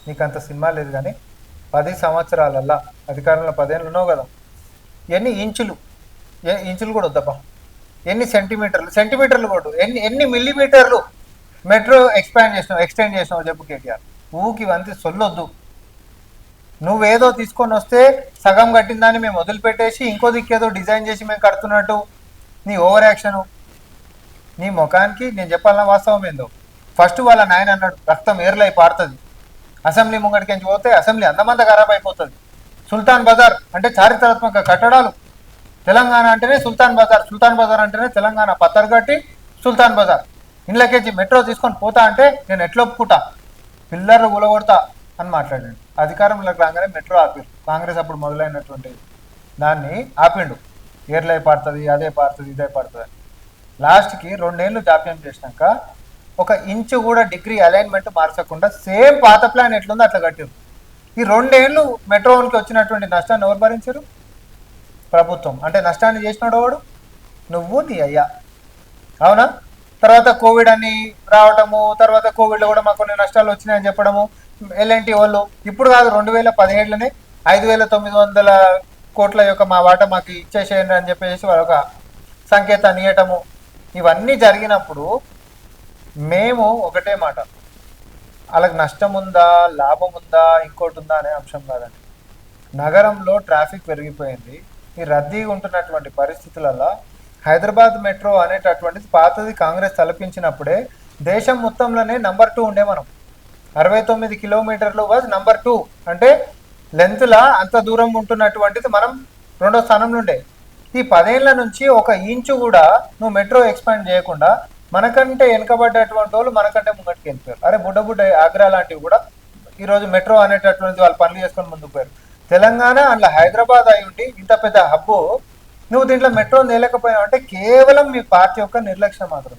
నీకు అంత సినిమా లేదు కానీ 10 సంవత్సరాలల్లా అధికారంలో 10 ఏళ్ళు ఉన్నావు కదా, ఎన్ని ఇంచులు, ఇంచులు కూడా వద్దబ్బా, ఎన్ని సెంటీమీటర్లు, సెంటీమీటర్లు కొట్టు, ఎన్ని మిల్లీమీటర్లు మెట్రో ఎక్స్టెండ్ చేసినావు చెప్పు కేటీఆర్. ఊకి వంతి సొల్లొద్దు. నువ్వేదో తీసుకొని వస్తే సగం కట్టిన దాన్ని మేము వదిలిపెట్టేసి ఇంకో దిక్కేదో డిజైన్ చేసి మేము కడుతున్నట్టు నీ ఓవర్ యాక్షన్. నీ ముఖానికి నేను చెప్పాలన్న వాస్తవం ఏందో, ఫస్ట్ వాళ్ళ నాయన అన్నాడు రక్తం ఏర్లై పారుతుంది, అసెంబ్లీ ముంగడికి పోతే అసెంబ్లీ అందమంత ఖరాబ్ అయిపోతుంది. సుల్తాన్ బజార్ అంటే చారిత్రాత్మక కట్టడాలు, తెలంగాణ అంటేనే సుల్తాన్ బజార్, సుల్తాన్ బజార్ అంటేనే తెలంగాణ పత్తర్గట్టి సుల్తాన్ బజార్. ఇండ్లకేసి మెట్రో తీసుకొని పోతా అంటే నేను ఎట్లా ఒప్పుకుంటా, పిల్లర్లు గులగొడతా అని మాట్లాడాడు. అధికారంలోకి రాగానే మెట్రో ఆపిరు, కాంగ్రెస్ అప్పుడు మొదలైనటువంటి దాన్ని ఆపిండు. ఏర్లై పారుతుంది, అదే పారుతుంది, ఇదే పారుతుంది. లాస్ట్కి 2 ఏళ్ళు జాప్యం చేసినాక ఒక ఇంచు కూడా డిగ్రీ అలైన్మెంట్ మార్చకుండా సేమ్ పాత ప్లాన్ ఎట్లుందో అట్లా కట్టారు. ఈ 2 ఏళ్ళు మెట్రోకి వచ్చినటువంటి నష్టాన్ని ఎవరు భరించారు? ప్రభుత్వం. అంటే నష్టాన్ని చేసినాడు వాడు నువ్వు, నీ అయ్యా, అవునా? తర్వాత కోవిడ్ అని రావటము, తర్వాత కోవిడ్లో కూడా మాకు కొన్ని నష్టాలు వచ్చినాయని చెప్పడము, ఎల్ఎన్టీ వాళ్ళు ఇప్పుడు కాదు 2017లోనే 5,900 కోట్ల యొక్క మా వాటా మాకు ఇచ్చేసేయండి అని చెప్పేసి వాళ్ళొక సంకేతాన్ని ఇవ్వటము. ఇవన్నీ జరిగినప్పుడు మేము ఒకటే మాట, వాళ్ళకి నష్టం ఉందా, లాభం ఉందా, ఇంకోటి ఉందా అనే అంశం కాదండి. నగరంలో ట్రాఫిక్ పెరిగిపోయింది. ఈ రద్దీగా ఉంటున్నటువంటి పరిస్థితులలో హైదరాబాద్ మెట్రో అనేటటువంటిది పాతది కాంగ్రెస్ తలపించినప్పుడే దేశం మొత్తంలోనే నంబర్ 2 ఉండే మనం. 69 కిలోమీటర్లు వాజ్ నంబర్ 2. అంటే లెంత్లా అంత దూరం ఉంటున్నటువంటిది మనం 2వ స్థానంలో ఉండే. ఈ 10 ఏళ్ల నుంచి ఒక ఇంచు కూడా నువ్వు మెట్రో ఎక్స్పాండ్ చేయకుండా మనకంటే వెనుకబడ్డటువంటి వాళ్ళు మనకంటే ముంగటికి వెళ్ళిపోయారు. అరే బుడ్డ ఆగ్రా లాంటివి కూడా ఈరోజు మెట్రో అనేటటువంటిది వాళ్ళు పనులు చేసుకొని ముందుకు పోయారు. తెలంగాణ అందులో హైదరాబాద్ అయి ఉండి ఇంత పెద్ద హబ్బు నువ్వు దీంట్లో మెట్రో నేలేకపోయావు అంటే కేవలం మీ పార్టీ యొక్క నిర్లక్ష్యం మాత్రమే.